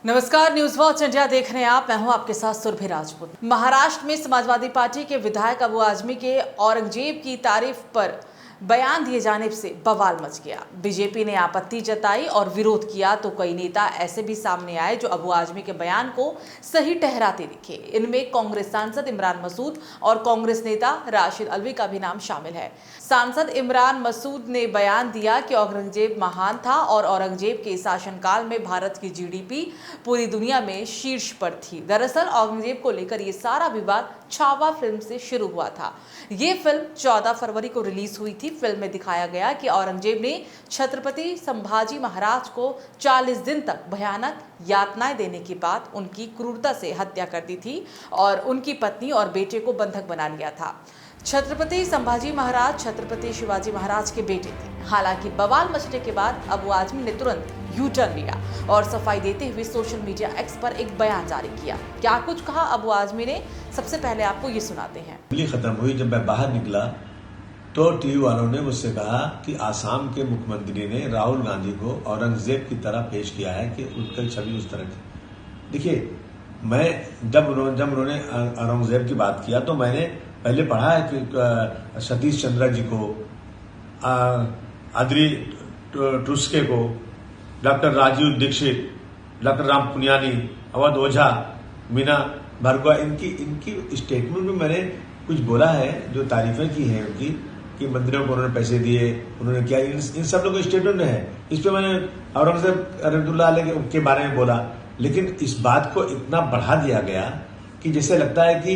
नमस्कार, news watch India देख रहे हैं आप। मैं हूं आपके साथ सुरभि राजपूत। महाराष्ट्र में समाजवादी पार्टी के विधायक अबू आजमी के औरंगजेब की तारीफ पर बयान दिए जाने से बवाल मच गया। बीजेपी ने आपत्ति जताई और विरोध किया तो कई नेता ऐसे भी सामने आए जो अबू आजमी के बयान को सही ठहराते दिखे। इनमें कांग्रेस सांसद इमरान मसूद और कांग्रेस नेता राशिद अल्वी का भी नाम शामिल है। सांसद इमरान मसूद ने बयान दिया कि औरंगजेब महान था और औरंगजेब के शासनकाल में भारत की जीडीपी पूरी दुनिया में शीर्ष पर थी। दरअसल औरंगजेब को लेकर ये सारा विवाद छावा फिल्म से शुरू हुआ था। ये फिल्म 14 फरवरी को रिलीज हुई थी। फिल्म में दिखाया गया कि औरंगजेब ने छत्रपति संभाजी महाराज को 40 दिन तक भयानक यातनाएं देने के बाद उनकी क्रूरता से हत्या कर दी थी और उनकी पत्नी और बेटे को बंधक बना लिया था। छत्रपति संभाजी महाराज छत्रपति शिवाजी महाराज के बेटे थे। हालांकि बवाल मचने के बाद अबू आजमी ने तुरंत यू टर्न लिया और सफाई देते हुए सोशल मीडिया एक्स पर एक बयान जारी किया। क्या कुछ कहा अबू आजमी ने, सबसे पहले आपको ये सुनाते हैं। खत्म हुई, जब मैं बाहर निकला तो टीवी वालों ने मुझसे कहा कि आसाम के मुख्यमंत्री ने राहुल गांधी को औरंगजेब की तरह पेश किया है कि उनकी छवि उस तरह की। देखिए, मैं जब उन्होंने औरंगजेब की बात किया तो मैंने पहले पढ़ा है कि सतीश चंद्र जी को, आदरी टुस्के को, डॉक्टर राजीव दीक्षित, डॉक्टर राम पुनियानी, अवध ओझा, मीना भार्गवा, इनकी स्टेटमेंट में मैंने कुछ बोला है जो तारीफें की हैं उनकी, कि मंदिरों को उन्होंने पैसे दिए, उन्होंने क्या, इन सब लोगों की स्टेटमेंट है। इस पे मैंने औरंगजेब रहमतुल्लाह अलैह के बारे में बोला, लेकिन इस बात को इतना बढ़ा दिया गया कि जैसे लगता है कि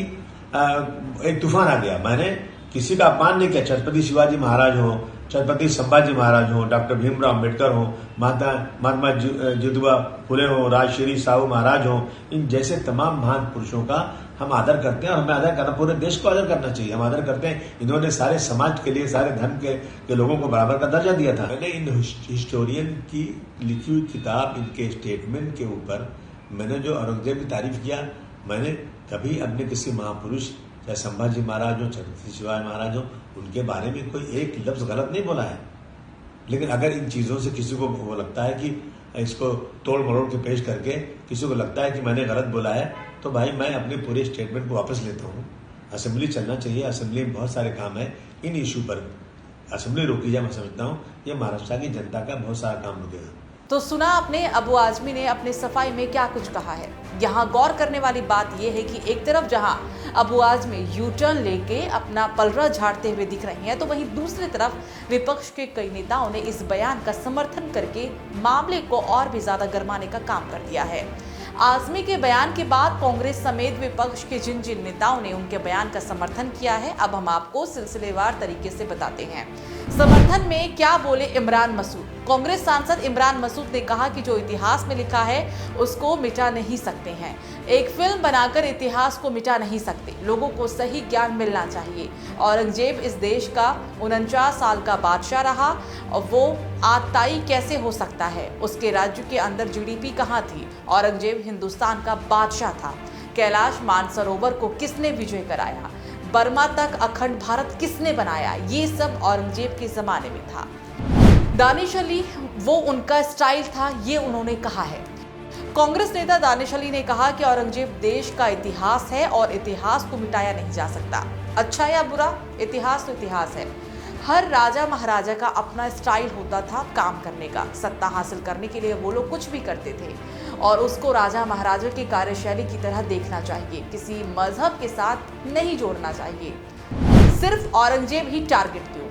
एक तूफान आ गया। मैंने किसी का अपमान नहीं किया। छत्रपति शिवाजी महाराज हो, छत्रपति संभाजी महाराज हो, डॉक्टर भीमराव अम्बेडकर हो, महात्मा ज्योतिबा फुले हो, राजश्री साहू महाराज हो, इन जैसे तमाम महान पुरुषों का हम आदर करते हैं और हमें आदर करना, पूरे देश को आदर करना चाहिए। हम आदर करते हैं। इन्होंने सारे समाज के लिए, सारे धर्म के लोगों को बराबर का दर्जा दिया था। मैंने इन हिस्टोरियन की लिखी हुई किताब, इनके स्टेटमेंट के ऊपर मैंने जो औरंगजेब की तारीफ किया, मैंने कभी अपने किसी महापुरुष, चाहे संभाजी महाराज हो, छत्रपति शिवाजी महाराज हो, उनके बारे में कोई एक लफ्ज गलत नहीं बोला है। लेकिन अगर इन चीजों से किसी को वो लगता है कि इसको तोड़ मरोड़ के पेश करके किसी को लगता है कि मैंने गलत बोला है, तो भाई मैं अपने पूरे स्टेटमेंट को वापस लेता हूँ। असेंबली चलना चाहिए, असेंबली में बहुत सारे काम है। इन इशू पर असेंबली रोकी जाए, मैं समझता हूँ ये महाराष्ट्र की जनता का बहुत सारा काम रुकेगा। तो सुना आपने अबू आजमी ने अपने सफाई में क्या कुछ कहा है। यहाँ गौर करने वाली बात यह है कि एक तरफ जहाँ अबू आजमी यू टर्न लेके अपना पलड़ा झाड़ते हुए दिख रहे हैं, तो वहीं दूसरी तरफ विपक्ष के कई नेताओं ने इस बयान का समर्थन करके मामले को और भी ज्यादा गरमाने का काम कर दिया है। आजमी के बयान के बाद कांग्रेस समेत विपक्ष के जिन जिन नेताओं ने उनके बयान का समर्थन किया है, अब हम आपको सिलसिलेवार तरीके से बताते हैं। समर्थन में क्या बोले इमरान मसूद। कांग्रेस सांसद इमरान मसूद ने कहा कि जो इतिहास में लिखा है उसको मिटा नहीं सकते हैं। एक फिल्म बनाकर इतिहास को मिटा नहीं सकते। लोगों को सही ज्ञान मिलना चाहिए। औरंगजेब इस देश का 49 साल का बादशाह रहा और वो आताई कैसे हो सकता है? उसके राज्य के अंदर जीडीपी कहाँ थी? औरंगजेब हिंदुस्तान का बादशाह था। कैलाश मानसरोवर को किसने विजय कराया? बर्मा तक अखंड भारत किसने बनाया? ये सब औरंगजेब के जमाने में था। दानिश अली, वो उनका स्टाइल था, ये उन्होंने कहा है। कांग्रेस नेता दानिश अली ने कहा कि औरंगजेब देश का इतिहास है और इतिहास को मिटाया नहीं जा सकता। अच्छा या बुरा, इतिहास तो इतिहास है। हर राजा महाराजा का अपना स्टाइल होता था काम करने का। सत्ता हासिल करने के लिए वो लोग कुछ भी करते थे और उसको राजा महाराजा की कार्यशैली की तरह देखना चाहिए। किसी मजहब के साथ नहीं जोड़ना चाहिए। सिर्फ औरंगजेब ही टारगेट क्यों?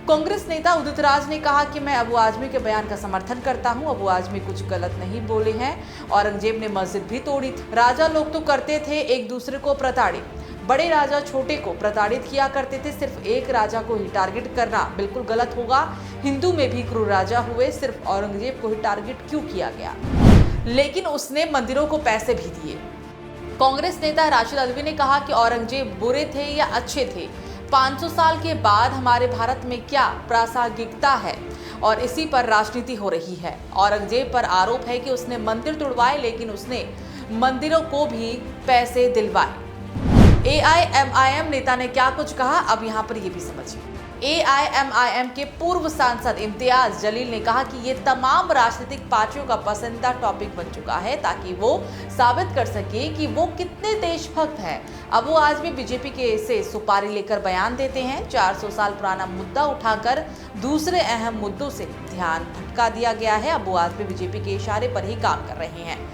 कांग्रेस नेता उदित राज ने कहा कि मैं अबू आजमी के बयान का समर्थन करता हूं। अबू आजमी कुछ गलत नहीं बोले हैं। औरंगजेब ने मस्जिद भी तोड़ी थी। राजा लोग तो करते थे एक दूसरे को प्रताड़ित। बड़े राजा छोटे को प्रताड़ित किया करते थे। सिर्फ एक राजा को ही टारगेट करना बिल्कुल गलत होगा। हिंदू में भी क्रूर राजा हुए, सिर्फ औरंगजेब को ही टारगेट क्यों किया गया? लेकिन उसने मंदिरों को पैसे भी दिए। कांग्रेस नेता राशिद अल्वी ने कहा कि औरंगजेब बुरे थे या अच्छे थे, 500 साल के बाद हमारे भारत में क्या प्रासंगिकता है और इसी पर राजनीति हो रही है। औरंगजेब पर आरोप है कि उसने मंदिर तोड़वाए, लेकिन उसने मंदिरों को भी पैसे दिलवाए। AIMIM नेता ने क्या कुछ कहा, अब यहाँ पर ये भी समझिए। AIMIM के पूर्व सांसद इम्तियाज जलील ने कहा कि ये तमाम राजनीतिक पार्टियों का पसंदीदा टॉपिक बन चुका है ताकि वो साबित कर सके कि वो कितने देशभक्त हैं। अब वो आज भी बीजेपी के से सुपारी लेकर बयान देते हैं। 400 साल पुराना मुद्दा उठाकर दूसरे अहम मुद्दों से ध्यान भटका दिया गया है। अब वो आज भी बीजेपी के इशारे पर ही काम कर रहे हैं।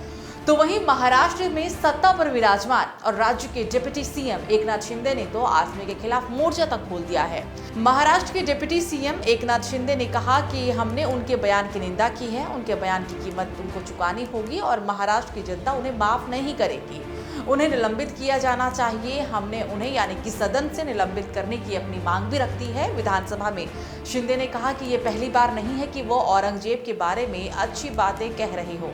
तो वहीं महाराष्ट्र में सत्ता पर विराजमान और राज्य के डिप्टी सीएम एकनाथ शिंदे ने तो आजमी के खिलाफ मोर्चा तक खोल दिया है। महाराष्ट्र के डिप्टी सीएम एकनाथ शिंदे ने कहा कि हमने उनके बयान की निंदा की है, उनके बयान की कीमत उनको चुकानी होगी और महाराष्ट्र की जनता उन्हें माफ नहीं करेगी। उन्हें निलंबित किया जाना चाहिए। हमने उन्हें यानी कि सदन से निलंबित करने की अपनी मांग भी रखती है। विधानसभा में शिंदे ने कहा कि ये पहली बार नहीं है कि वो औरंगजेब के बारे में अच्छी बातें कह रहे हो।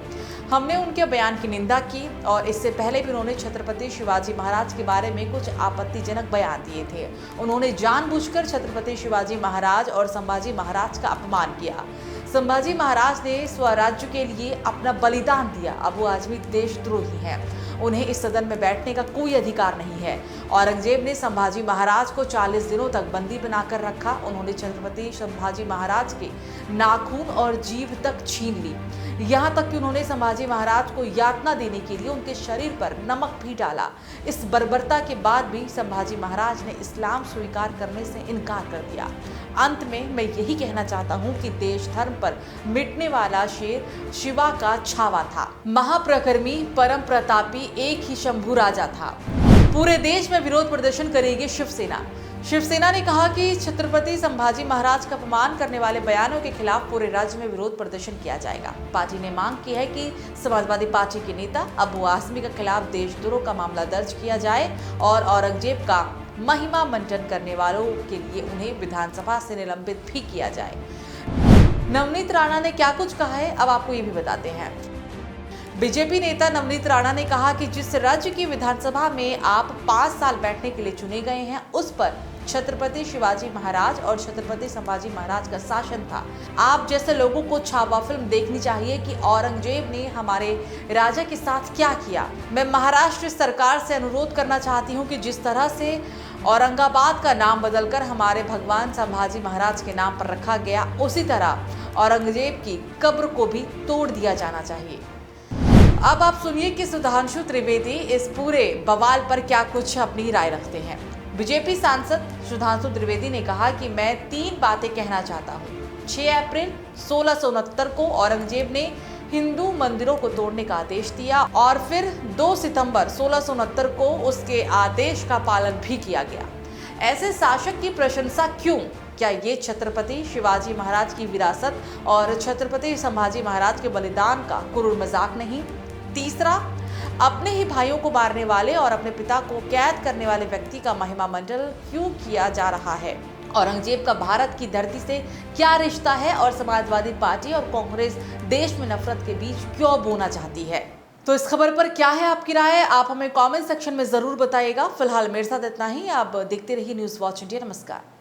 हमने उनके बयान की निंदा की और इससे पहले भी उन्होंने छत्रपति शिवाजी महाराज के बारे में कुछ आपत्तिजनक बयान दिए थे। उन्होंने जानबूझकर छत्रपति शिवाजी महाराज और संभाजी महाराज का अपमान किया। संभाजी महाराज ने स्वराज्य के लिए अपना बलिदान दिया। अब वो आजमी देशद्रोही हैं। उन्हें इस सदन में बैठने का कोई अधिकार नहीं है। औरंगजेब ने संभाजी महाराज को 40 दिनों तक बंदी बनाकर रखा। उन्होंने छत्रपति संभाजी महाराज के नाखून और जीभ तक छीन ली। यहाँ तक कि उन्होंने संभाजी महाराज को यातना देने के लिए उनके शरीर पर नमक भी डाला। इस बर्बरता के बाद भी संभाजी महाराज ने इस्लाम स्वीकार करने से इनकार कर दिया। अंत में मैं यही कहना चाहता हूँ कि देश धर्म पर मिटने वाला शेर शिवा का छावा था। महाप्रकर्मी परम प्रतापी एक ही शंभू राजा था। पूरे देश में विरोध प्रदर्शन करेगी शिवसेना। शिवसेना ने कहा कि छत्रपति संभाजी महाराज का अपमान करने वाले बयानों के खिलाफ पूरे राज्य में विरोध प्रदर्शन किया जाएगा। पार्टी ने मांग की है कि समाजवादी पार्टी के नेता अबू आजमी के खिलाफ देशद्रोह का मामला दर्ज किया जाए और औरंगजेब का महिमा मंडन करने वालों के लिए उन्हें विधानसभा से निलंबित भी किया जाए। नवनीत राणा ने क्या कुछ कहा है, अब आपको ये भी बताते हैं। बीजेपी नेता नवनीत राणा ने कहा कि जिस राज्य की विधानसभा में आप 5 साल बैठने के लिए चुने गए हैं, उस पर छत्रपति शिवाजी महाराज और छत्रपति संभाजी महाराज का शासन था। आप जैसे लोगों को छावा फिल्म देखनी चाहिए कि औरंगजेब ने हमारे राजा के साथ क्या किया। मैं महाराष्ट्र सरकार से अनुरोध करना चाहती हूं कि जिस तरह से औरंगाबाद का नाम बदलकर हमारे भगवान संभाजी महाराज के नाम पर रखा गया, उसी तरह औरंगजेब की कब्र को भी तोड़ दिया जाना चाहिए। अब आप सुनिए कि सुधांशु त्रिवेदी इस पूरे बवाल पर क्या कुछ अपनी राय रखते हैं। बीजेपी सांसद सुधांशु त्रिवेदी ने कहा कि मैं 3 बातें कहना चाहता हूँ। 6 अप्रैल 1669 को औरंगजेब ने हिंदू मंदिरों को तोड़ने का आदेश दिया और फिर 2 सितंबर 1669 को उसके आदेश का पालन भी किया गया। ऐसे शासक की प्रशंसा क्यों? क्या ये छत्रपति शिवाजी महाराज की विरासत और छत्रपति संभाजी महाराज के बलिदान का क्रूर मजाक नहीं? तीसरा, अपने ही भाइयों को मारने वाले और अपने पिता को कैद करने वाले व्यक्ति का महिमा मंडल क्यों किया जा रहा है? औरंगजेब का भारत की धरती से क्या रिश्ता है और समाजवादी पार्टी और कांग्रेस देश में नफरत के बीच क्यों बोना चाहती है? तो इस खबर पर क्या है आपकी राय? आप हमें कमेंट सेक्शन में जरूर बताइएगा। फिलहाल मेरे साथ इतना ही। आप देखते रहिए न्यूज़ वॉच इंडिया। नमस्कार।